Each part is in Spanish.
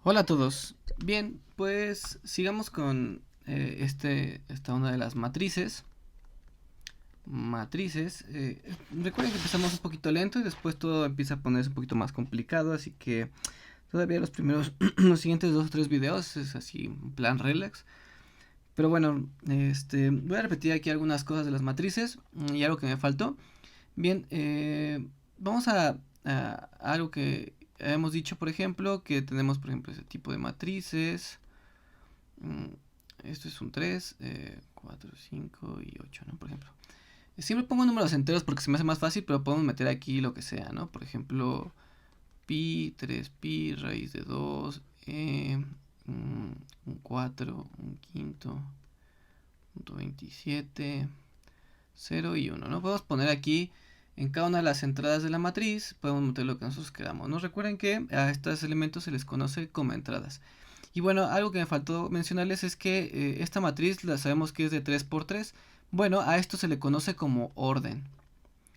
Hola a todos. Bien, pues sigamos con esta onda de las matrices. Recuerden que empezamos un poquito lento y después todo empieza a ponerse un poquito más complicado, así que todavía los primeros, los siguientes dos o tres videos es así, un plan relax. Pero bueno, voy a repetir aquí algunas cosas de las matrices y algo que me faltó. Bien, vamos a algo que hemos dicho, por ejemplo, que tenemos, por ejemplo, ese tipo de matrices. Mm, Esto es un 3 4, 5 y 8, ¿no? Por ejemplo. Siempre pongo números enteros porque se me hace más fácil, pero podemos meter aquí lo que sea, ¿no? Por ejemplo, pi, 3pi, raíz de 2, un 4, un quinto, punto 27, 0 y 1, ¿no? Podemos poner aquí en cada una de las entradas de la matriz, podemos meter lo que nosotros queramos, ¿no? Recuerden que a estos elementos se les conoce como entradas. Y bueno, algo que me faltó mencionarles es que esta matriz la sabemos que es de 3 por 3. Bueno, a esto se le conoce como orden.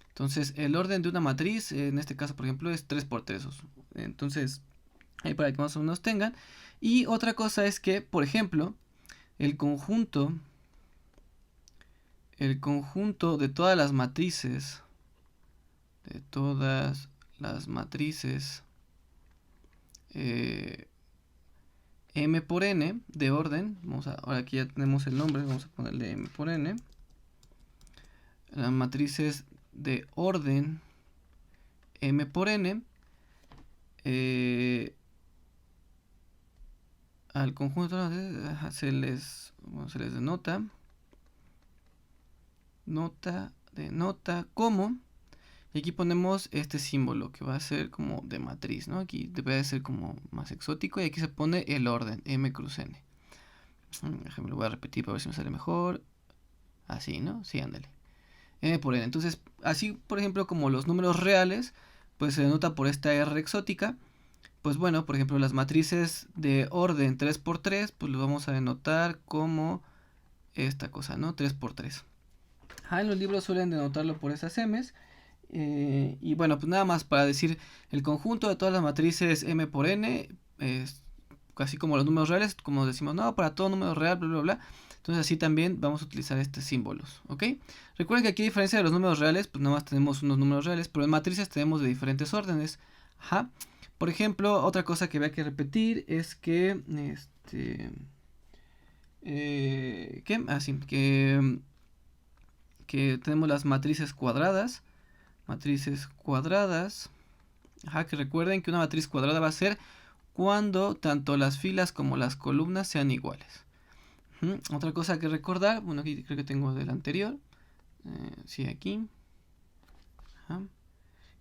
Entonces, el orden de una matriz, en este caso, por ejemplo, es 3 por 3. Entonces, ahí para que más o menos tengan. Y otra cosa es que, por ejemplo, el conjunto, el conjunto de todas las matrices eh, m por n de orden, ahora aquí ya tenemos el nombre, vamos a ponerle m por n, las matrices de orden m por n, al conjunto se les denota como, y aquí ponemos este símbolo que va a ser como de matriz, ¿no? Aquí debe ser como más exótico y aquí se pone el orden m cruz n. Déjame lo voy a repetir para ver si me sale mejor. Así, ¿no? Sí, ándale. M por n. Entonces, así por ejemplo como los números reales, pues se denota por esta R exótica. Pues bueno, por ejemplo las matrices de orden 3 por 3, pues lo vamos a denotar como esta cosa, ¿no? 3 por 3. En los libros suelen denotarlo por esas M's. Y bueno, pues nada más para decir el conjunto de todas las matrices M por N, casi como los números reales, como decimos, no, para todo número real, bla, bla, bla. Entonces así también vamos a utilizar estos símbolos, ¿ok? Recuerden que aquí a diferencia de los números reales, pues nada más tenemos unos números reales, pero en matrices tenemos de diferentes órdenes. Ajá. Por ejemplo, otra cosa que había que repetir es que, ¿qué? Así, que tenemos las matrices cuadradas. Matrices cuadradas. Ajá, que recuerden que una matriz cuadrada va a ser cuando tanto las filas como las columnas sean iguales. Otra cosa que recordar, bueno, aquí creo que tengo del anterior. Sí, aquí. Ajá.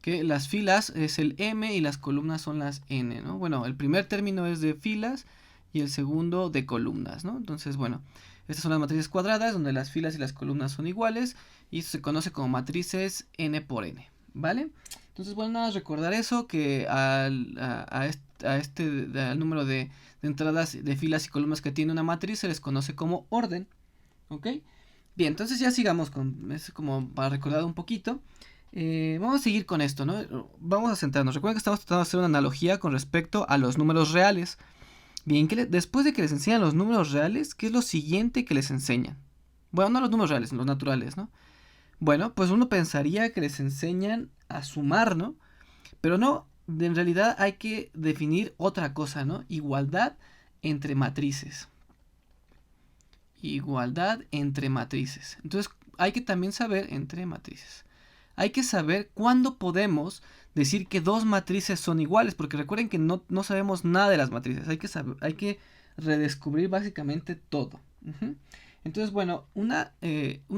Que las filas es el M y las columnas son las N, ¿no? Bueno, el primer término es de filas y el segundo de columnas, ¿no? Entonces, bueno, estas son las matrices cuadradas donde las filas y las columnas son iguales y esto se conoce como matrices N por N, ¿vale? Entonces, bueno, nada más recordar eso, que al número de entradas de filas y columnas que tiene una matriz se les conoce como orden, ¿ok? Bien, entonces ya sigamos con, es como para recordar un poquito. Vamos a seguir con esto, ¿no? Vamos a centrarnos. Recuerden que estamos tratando de hacer una analogía con respecto a los números reales. Bien, después de que les enseñan los números reales, ¿qué es lo siguiente que les enseñan? Bueno, no los números reales, los naturales, ¿no? Bueno, pues uno pensaría que les enseñan a sumar, ¿no? Pero no, en realidad hay que definir otra cosa, ¿no? Igualdad entre matrices. Igualdad entre matrices. Entonces, hay que también saber entre matrices. Hay que saber cuándo podemos decir que dos matrices son iguales, porque recuerden que no sabemos nada de las matrices, hay que redescubrir básicamente todo. Entonces, bueno, una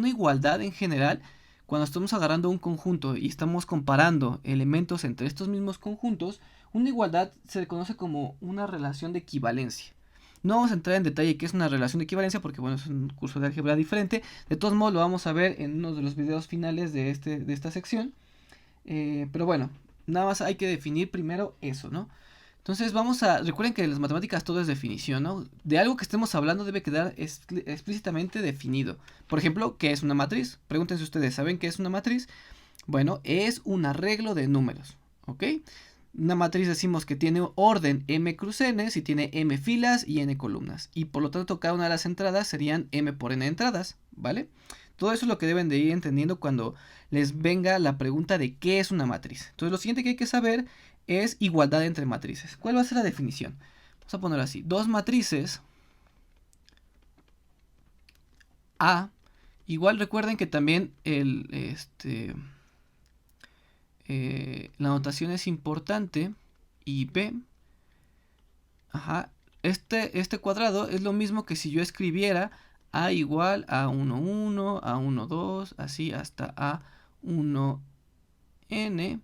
igualdad en general, cuando estamos agarrando un conjunto y estamos comparando elementos entre estos mismos conjuntos, una igualdad se conoce como una relación de equivalencia. No vamos a entrar en detalle qué es una relación de equivalencia porque bueno, es un curso de álgebra diferente. De todos modos lo vamos a ver en uno de los videos finales de esta sección. Pero bueno, nada más hay que definir primero eso, ¿no? Entonces recuerden que en las matemáticas todo es definición, ¿no? De algo que estemos hablando debe quedar explícitamente definido. Por ejemplo, ¿qué es una matriz? Pregúntense ustedes, ¿saben qué es una matriz? Bueno, es un arreglo de números, ¿ok? Una matriz decimos que tiene orden m cruz n si tiene m filas y n columnas. Y por lo tanto cada una de las entradas serían m por n entradas, ¿vale? Todo eso es lo que deben de ir entendiendo cuando les venga la pregunta de qué es una matriz. Entonces lo siguiente que hay que saber es igualdad entre matrices. ¿Cuál va a ser la definición? Vamos a poner así. Dos matrices A. Igual recuerden que también la notación es importante. Y B. Ajá. Este cuadrado es lo mismo que si yo escribiera A igual a 1, 1, a 1, 2, así hasta A 1, N,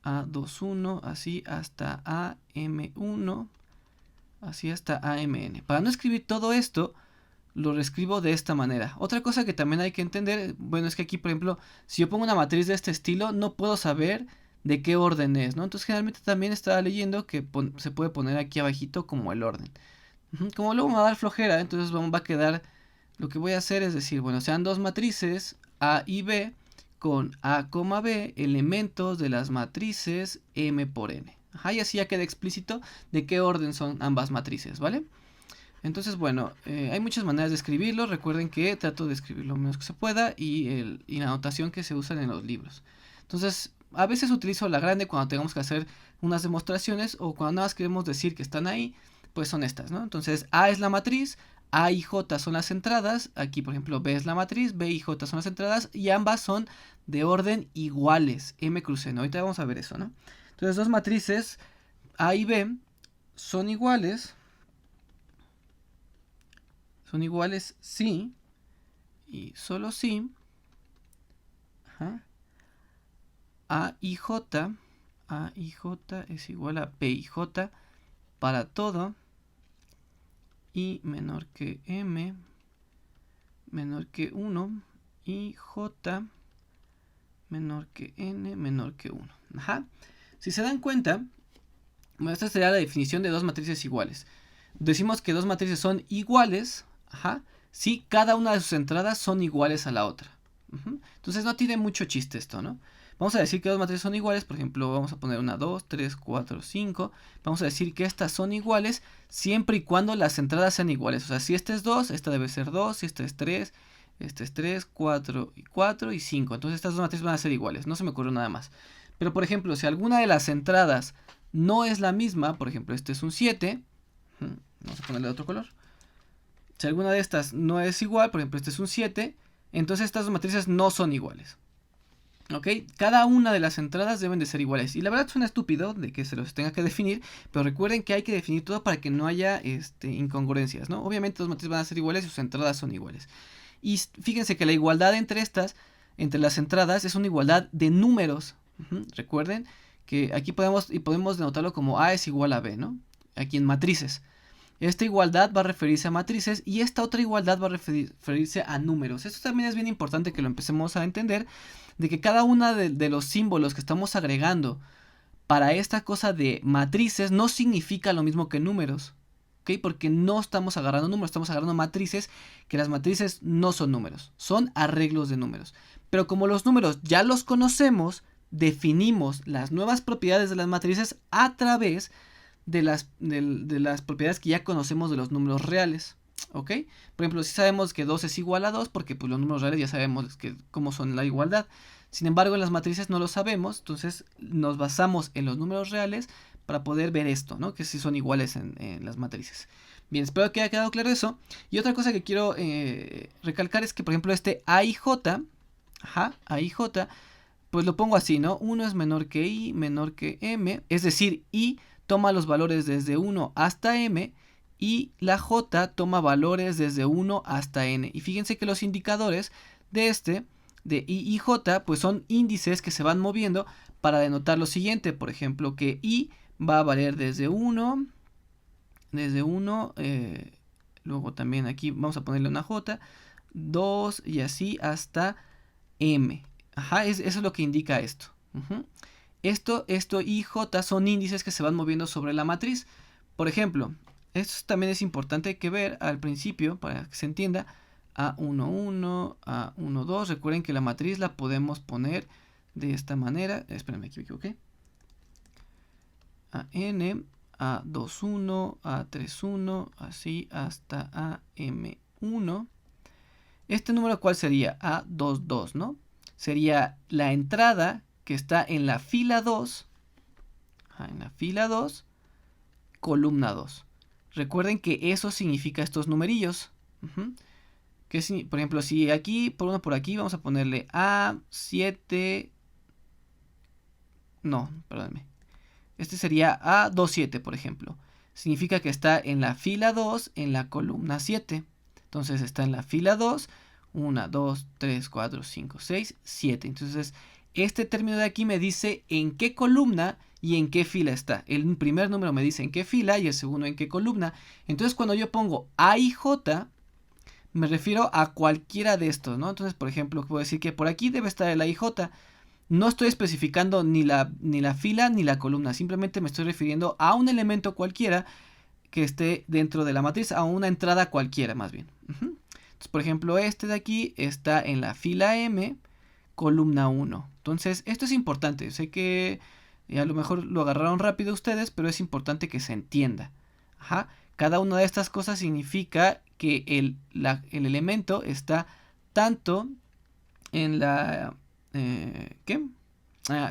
A 2, 1, así hasta AM1, así hasta AMN. Para no escribir todo esto, lo reescribo de esta manera. Otra cosa que también hay que entender, bueno, es que aquí, por ejemplo, si yo pongo una matriz de este estilo, no puedo saber de qué orden es, ¿no? Entonces, generalmente también estaba leyendo que se puede poner aquí abajito como el orden. Como luego me va a dar flojera, entonces va a quedar, lo que voy a hacer es decir, bueno, sean dos matrices A y B con A, B elementos de las matrices M por N. Ajá, y así ya queda explícito de qué orden son ambas matrices, ¿vale? Entonces, bueno, hay muchas maneras de escribirlo. Recuerden que trato de escribir lo menos que se pueda y la notación que se usan en los libros. Entonces, a veces utilizo la grande cuando tengamos que hacer unas demostraciones o cuando nada más queremos decir que están ahí, pues son estas, ¿no? Entonces, A es la matriz, A y J son las entradas. Aquí, por ejemplo, B es la matriz, B y J son las entradas y ambas son de orden iguales, M cruz N. Ahorita vamos a ver eso, ¿no? Entonces, dos matrices A y B son iguales. Son iguales si y solo si A y J es igual a B y J para todo y menor que M menor que 1 y J menor que N menor que 1. Si se dan cuenta, bueno, esta sería la definición de dos matrices iguales. Decimos que dos matrices son iguales si cada una de sus entradas son iguales a la otra. Entonces no tiene mucho chiste esto, ¿no? Vamos a decir que dos matrices son iguales, por ejemplo, vamos a poner una 2, 3, 4, 5. Vamos a decir que estas son iguales siempre y cuando las entradas sean iguales. O sea, si este es 2, esta debe ser 2, si este es 3, este es 3, 4 y 5. Entonces estas dos matrices van a ser iguales, no se me ocurrió nada más. Pero por ejemplo, si alguna de las entradas no es la misma, por ejemplo, este es un 7, vamos a ponerle otro color. Si alguna de estas no es igual, por ejemplo, este es un 7, entonces estas dos matrices no son iguales. ¿Ok? Cada una de las entradas deben de ser iguales. Y la verdad suena estúpido de que se los tenga que definir, pero recuerden que hay que definir todo para que no haya incongruencias, ¿no? Obviamente dos matrices van a ser iguales y sus entradas son iguales. Y fíjense que la igualdad entre las entradas, es una igualdad de números. Recuerden que aquí podemos denotarlo como A es igual a B, ¿no? Aquí en matrices. Esta igualdad va a referirse a matrices y esta otra igualdad va a referirse a números. Esto también es bien importante que lo empecemos a entender, de que cada uno de los símbolos que estamos agregando para esta cosa de matrices no significa lo mismo que números. ¿Ok? Porque no estamos agarrando números, estamos agarrando matrices, que las matrices no son números, son arreglos de números. Pero como los números ya los conocemos, definimos las nuevas propiedades de las matrices a través de las propiedades que ya conocemos de los números reales. ¿Ok? Por ejemplo, si sabemos que 2 es igual a 2, porque pues, los números reales ya sabemos cómo son la igualdad. Sin embargo, en las matrices no lo sabemos, entonces nos basamos en los números reales para poder ver esto, ¿no? Que sí son iguales en las matrices. Bien, espero que haya quedado claro eso. Y otra cosa que quiero recalcar es que, por ejemplo, este A y J, A y J, pues lo pongo así, ¿no? 1 es menor que I, menor que M, es decir, I toma los valores desde 1 hasta M y la J toma valores desde 1 hasta N. Y fíjense que los indicadores de I y J, pues son índices que se van moviendo para denotar lo siguiente. Por ejemplo, que I va a valer desde 1, luego también aquí vamos a ponerle una J, 2 y así hasta M. Eso es lo que indica esto. Esto y J son índices que se van moviendo sobre la matriz. Por ejemplo, esto también es importante que ver al principio para que se entienda. A11, A12. Recuerden que la matriz la podemos poner de esta manera. Espérenme, aquí me equivoqué. AN, A21, A31, así hasta AM1. Este número, ¿cuál sería? A22, ¿no? Sería la entrada que está en la fila 2, en la fila 2, columna 2. Recuerden que eso significa estos numerillos. Que por ejemplo, si aquí, por aquí, vamos a ponerle A7. No, perdónenme. Este sería A27, por ejemplo. Significa que está en la fila 2, en la columna 7. Entonces está en la fila 2, 1, 2, 3, 4, 5, 6, 7. Entonces, este término de aquí me dice en qué columna y en qué fila está. El primer número me dice en qué fila y el segundo en qué columna. Entonces, cuando yo pongo A y J, me refiero a cualquiera de estos, ¿no? Entonces, por ejemplo, puedo decir que por aquí debe estar el A y J. No estoy especificando ni la fila ni la columna, simplemente me estoy refiriendo a un elemento cualquiera que esté dentro de la matriz, a una entrada cualquiera más bien. Entonces, por ejemplo, este de aquí está en la fila M, columna 1. Entonces, esto es importante. Sé que a lo mejor lo agarraron rápido ustedes, pero es importante que se entienda. Cada una de estas cosas significa que el elemento está tanto en la ¿qué?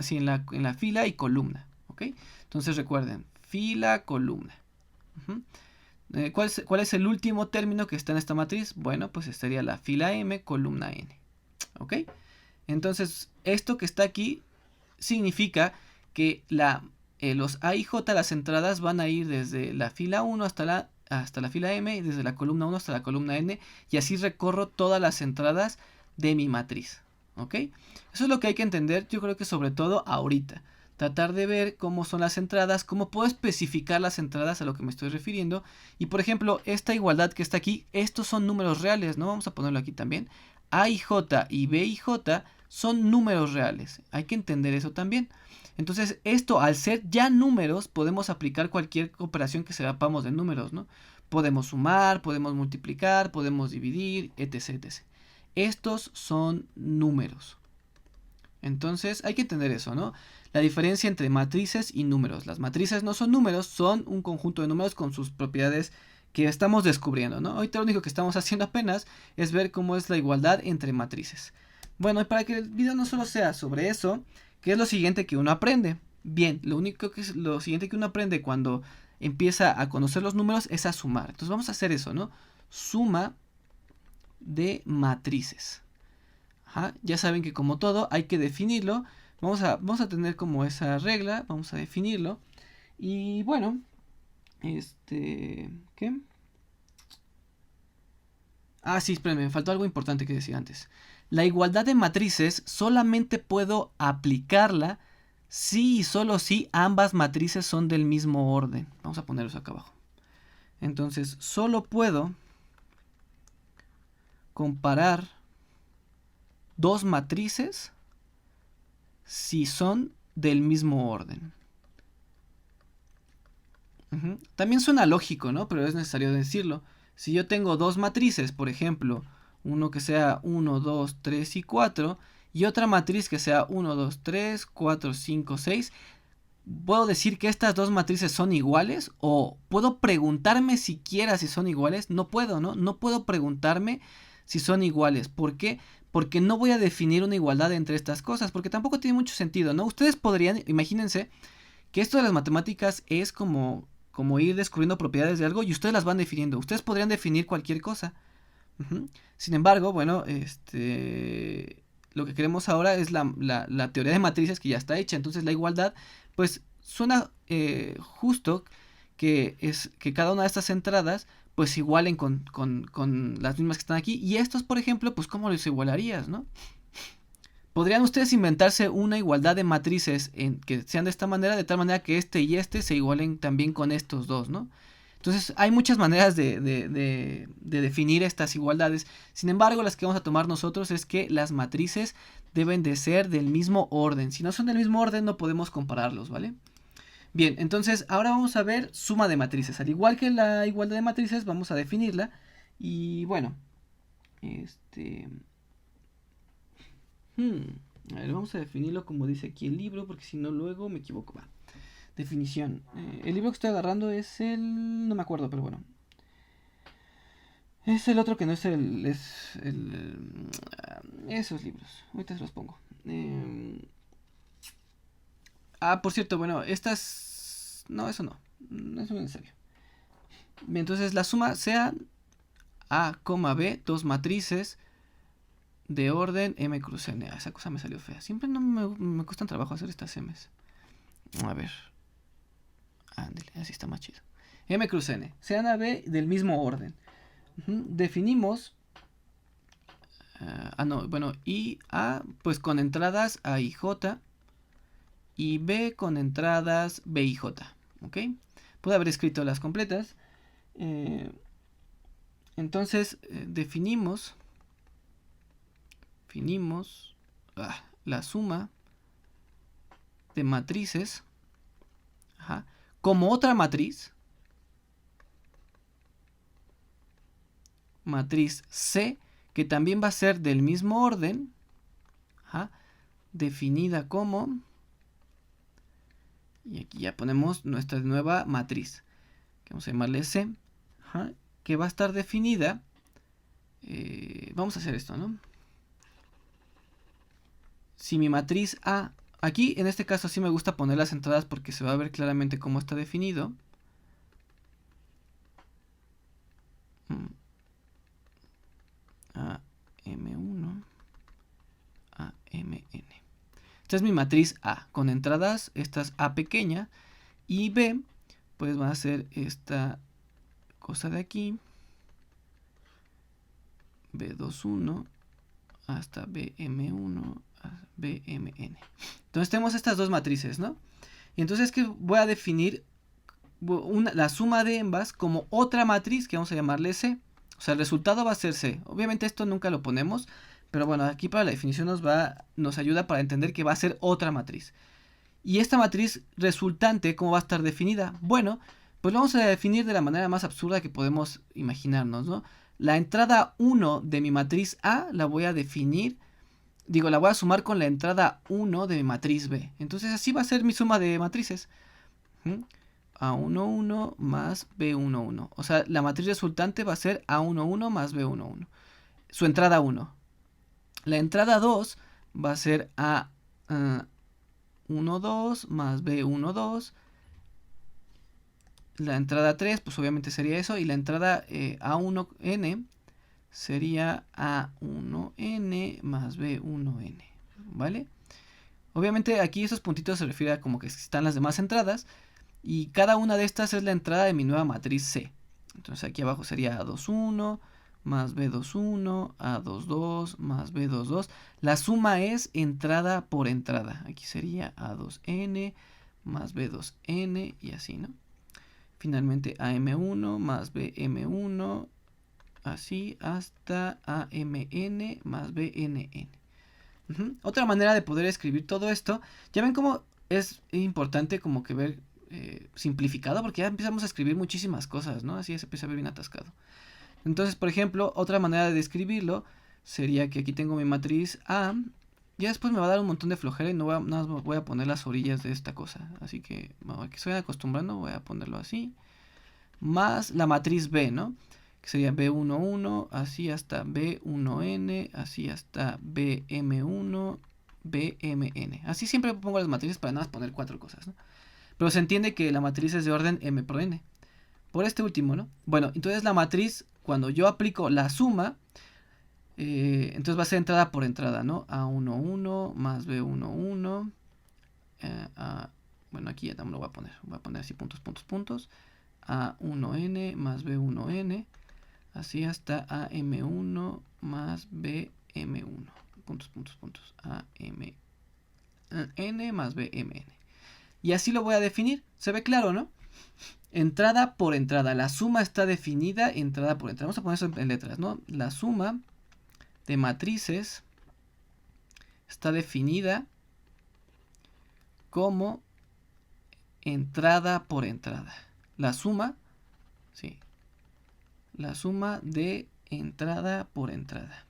Sí, en la fila y columna, ¿ok? Entonces recuerden, fila, columna. ¿Cuál es el último término que está en esta matriz? Bueno, pues estaría la fila M, columna N, ¿ok? Entonces, esto que está aquí significa que los A y J, las entradas van a ir desde la fila 1 hasta la fila M, y desde la columna 1 hasta la columna N, y así recorro todas las entradas de mi matriz, ¿ok? Eso es lo que hay que entender, yo creo que sobre todo ahorita. Tratar de ver cómo son las entradas, cómo puedo especificar las entradas a lo que me estoy refiriendo. Y por ejemplo, esta igualdad que está aquí, estos son números reales, ¿no? Vamos a ponerlo aquí también. A y J y B y J son números reales. Hay que entender eso también. Entonces, esto al ser ya números, podemos aplicar cualquier operación que sepamos de números, ¿no? Podemos sumar, podemos multiplicar, podemos dividir, etc, etc. Estos son números. Entonces, hay que entender eso, ¿no? La diferencia entre matrices y números. Las matrices no son números, son un conjunto de números con sus propiedades que estamos descubriendo, ¿no? Ahorita lo único que estamos haciendo apenas es ver cómo es la igualdad entre matrices. Bueno, y para que el video no solo sea sobre eso, ¿qué es lo siguiente que uno aprende? Bien, lo siguiente que uno aprende cuando empieza a conocer los números es a sumar. Entonces vamos a hacer eso, ¿no? Suma de matrices. Ya saben que como todo hay que definirlo. Vamos a tener como esa regla, vamos a definirlo. Y bueno, ¿qué? Sí, espérenme, me faltó algo importante que decir antes. La igualdad de matrices solamente puedo aplicarla si y solo si ambas matrices son del mismo orden. Vamos a ponerlos acá abajo. Entonces, solo puedo comparar dos matrices si son del mismo orden. También suena lógico, ¿no? Pero es necesario decirlo. Si yo tengo dos matrices, por ejemplo, uno que sea 1, 2, 3 y 4, y otra matriz que sea 1, 2, 3, 4, 5, 6, ¿puedo decir que estas dos matrices son iguales? ¿O puedo preguntarme siquiera si son iguales? No puedo, ¿no? No puedo preguntarme si son iguales. ¿Por qué? Porque no voy a definir una igualdad entre estas cosas, porque tampoco tiene mucho sentido, ¿no? Ustedes podrían, imagínense, que esto de las matemáticas es como ir descubriendo propiedades de algo y ustedes las van definiendo. Ustedes podrían definir cualquier cosa. Sin embargo, bueno, lo que queremos ahora es la teoría de matrices que ya está hecha. Entonces la igualdad, pues suena justo que cada una de estas entradas pues igualen con las mismas que están aquí. Y estos, por ejemplo, pues ¿cómo los igualarías, no? Podrían ustedes inventarse una igualdad de matrices que sean de esta manera, de tal manera que este y este se igualen también con estos dos, ¿no? Entonces hay muchas maneras de definir estas igualdades. Sin embargo, las que vamos a tomar nosotros es que las matrices deben de ser del mismo orden. Si no son del mismo orden, no podemos compararlos, ¿vale? Bien, entonces ahora vamos a ver suma de matrices. Al igual que la igualdad de matrices, vamos a definirla. Y bueno, a ver, vamos a definirlo como dice aquí el libro, porque si no luego me equivoco. Va. definición. El libro que estoy agarrando es el... no me acuerdo, pero bueno. Es el otro que no es el... es el... esos libros. Ahorita se los pongo. Por cierto, bueno, estas... no, eso no. No es necesario. Entonces la suma sea A, B, dos matrices de orden M cruz N. Esa cosa me salió fea. Siempre no me cuesta trabajo hacer estas M's. A ver. Ándale, así está más chido. M cruz N. Sean A, B del mismo orden. Definimos... no, bueno, y A pues con entradas A y J. Y B con entradas B y J. ¿Ok? Puedo haber escrito las completas. Entonces definimos la suma de matrices como otra matriz C, que también va a ser del mismo orden, definida como, y aquí ya ponemos nuestra nueva matriz, que vamos a llamarle C, que va a estar definida, vamos a hacer esto, ¿no? Si mi matriz A, aquí en este caso sí me gusta poner las entradas porque se va a ver claramente cómo está definido. A, M1, A, MN. Esta es mi matriz A, con entradas, esta es A pequeña, y B, pues va a ser esta cosa de aquí, B21 hasta BM1 a BMN. Entonces tenemos estas dos matrices, ¿no? Y entonces que voy a definir la suma de ambas como otra matriz que vamos a llamarle C. O sea, el resultado va a ser C. Obviamente esto nunca lo ponemos, pero bueno, aquí para la definición nos ayuda para entender que va a ser otra matriz. Y esta matriz resultante, ¿cómo va a estar definida? Bueno, pues lo vamos a definir de la manera más absurda que podemos imaginarnos, ¿no? La entrada 1 de mi matriz A la voy a definir, la voy a sumar con la entrada 1 de mi matriz B. Entonces así va a ser mi suma de matrices. A11 más B11. O sea, la matriz resultante va a ser A11 más B11. Su entrada 1. La entrada 2 va a ser A12 más B12. La entrada 3, pues obviamente sería eso. Y la entrada A1N sería A1N más B1N. ¿Vale? Obviamente aquí esos puntitos se refieren a como que están las demás entradas. Y cada una de estas es la entrada de mi nueva matriz C. Entonces aquí abajo sería A21 más B21, A22 más B22. La suma es entrada por entrada. Aquí sería A2N más B2N y así, ¿no? Finalmente AM1 más BM1, así hasta AMN más BNN. Otra manera de poder escribir todo esto, ya ven cómo es importante como que ver simplificado, porque ya empezamos a escribir muchísimas cosas, ¿no? Así se empieza a ver bien atascado. Entonces, por ejemplo, otra manera de escribirlo sería que aquí tengo mi matriz A, y después me va a dar un montón de flojera y nada más voy a poner las orillas de esta cosa. Así que, bueno, que estoy acostumbrando, voy a ponerlo así. Más la matriz B, ¿no? Que sería B11, así hasta B1N, así hasta BM1, BMN. Así siempre pongo las matrices para nada más poner 4 cosas, ¿no? Pero se entiende que la matriz es de orden M por N. Por este último, ¿no? Bueno, entonces la matriz, cuando yo aplico la suma, entonces va a ser entrada por entrada, ¿no? A11 más B11. Bueno, aquí ya no me lo voy a poner. Voy a poner así puntos, puntos, puntos. A1N más B1N. Así hasta AM1 más BM1. Puntos, puntos, puntos. AMN más BMN. Y así lo voy a definir. Se ve claro, ¿no? Entrada por entrada. La suma está definida entrada por entrada. Vamos a poner eso en letras, ¿no? La suma de matrices está definida como entrada por entrada. La suma, sí. La suma de entrada por entrada.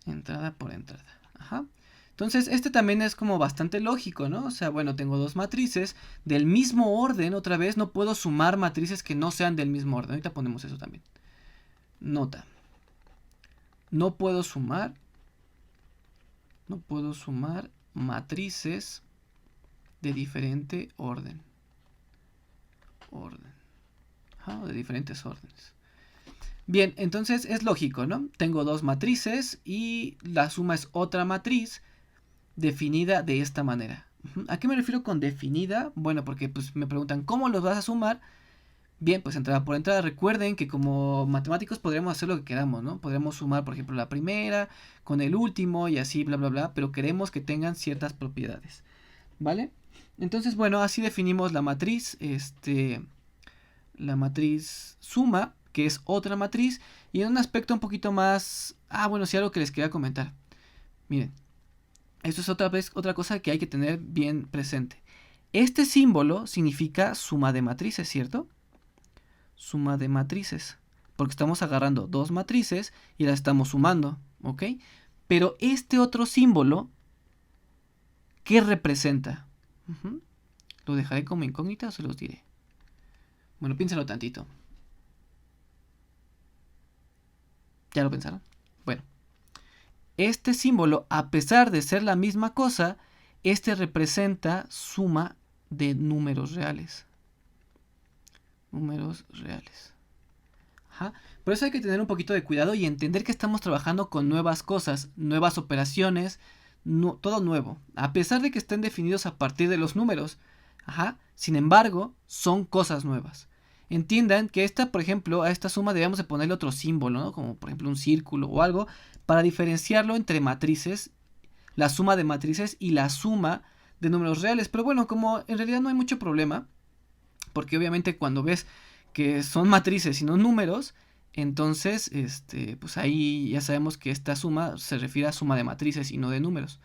Entrada por entrada. Ajá. Entonces, este también es como bastante lógico, ¿no? O sea, bueno, tengo dos matrices del mismo orden, otra vez, no puedo sumar matrices que no sean del mismo orden. Ahorita ponemos eso también. Nota. No puedo sumar matrices de diferente orden. De diferentes órdenes. Bien, entonces es lógico, ¿no? Tengo dos matrices y la suma es otra matriz definida de esta manera. ¿A qué me refiero con definida? Bueno, porque pues me preguntan ¿cómo los vas a sumar? Bien, pues entrada por entrada, recuerden que como matemáticos podríamos hacer lo que queramos, ¿no? Podríamos sumar, por ejemplo, la primera con el último y así, bla, bla, bla, pero queremos que tengan ciertas propiedades, ¿vale? Entonces, bueno, así definimos la matriz suma, que es otra matriz, y en un aspecto un poquito más... bueno, sí, algo que les quería comentar. Miren, esto es otra cosa que hay que tener bien presente. Este símbolo significa suma de matrices, ¿cierto? Suma de matrices, porque estamos agarrando dos matrices y las estamos sumando, ¿ok? Pero este otro símbolo, ¿qué representa? ¿Lo dejaré como incógnita o se los diré? Bueno, piénsenlo tantito. ¿Ya lo pensaron? Bueno, este símbolo, a pesar de ser la misma cosa, este representa suma de números reales. Números reales. Por eso hay que tener un poquito de cuidado y entender que estamos trabajando con nuevas cosas, nuevas operaciones, todo nuevo. A pesar de que estén definidos a partir de los números. Sin embargo, son cosas nuevas. Entiendan que por ejemplo, a esta suma debemos de ponerle otro símbolo, ¿no? Como por ejemplo un círculo o algo, para diferenciarlo entre matrices, la suma de matrices y la suma de números reales. Pero bueno, como en realidad no hay mucho problema, porque obviamente cuando ves que son matrices y no números, entonces pues ahí ya sabemos que esta suma se refiere a suma de matrices y no de números.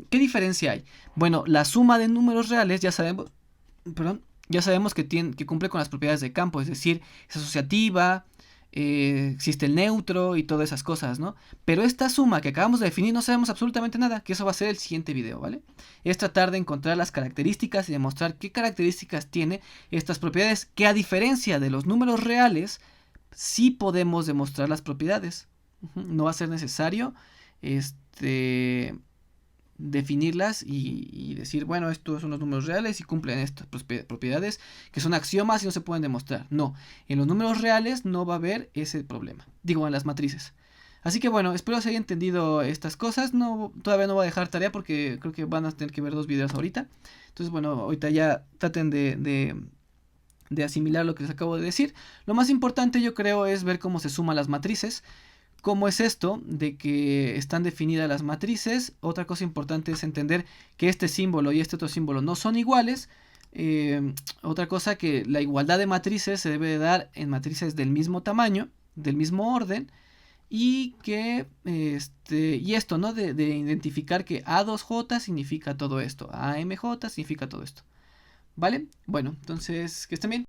¿Qué diferencia hay? Bueno, la suma de números reales ya sabemos que cumple con las propiedades de campo, es decir, es asociativa, existe el neutro y todas esas cosas, ¿no? Pero esta suma que acabamos de definir no sabemos absolutamente nada, que eso va a ser el siguiente video, ¿vale? Es tratar de encontrar las características y demostrar qué características tiene estas propiedades, que a diferencia de los números reales, sí podemos demostrar las propiedades. No va a ser necesario definirlas y decir, bueno, estos son los números reales y cumplen estas propiedades que son axiomas y no se pueden demostrar. No, en los números reales no va a haber ese problema. Digo, en las matrices. Así que bueno, espero se haya entendido estas cosas. Todavía no voy a dejar tarea porque creo que van a tener que ver dos videos ahorita. Entonces, bueno, ahorita ya traten de asimilar lo que les acabo de decir. Lo más importante yo creo es ver cómo se suman las matrices. ¿Cómo es esto de que están definidas las matrices? Otra cosa importante es entender que este símbolo y este otro símbolo no son iguales. Otra cosa, que la igualdad de matrices se debe de dar en matrices del mismo tamaño, del mismo orden. Y que esto, ¿no? De identificar que A2J significa todo esto, AMJ significa todo esto. ¿Vale? Bueno, entonces que estén bien.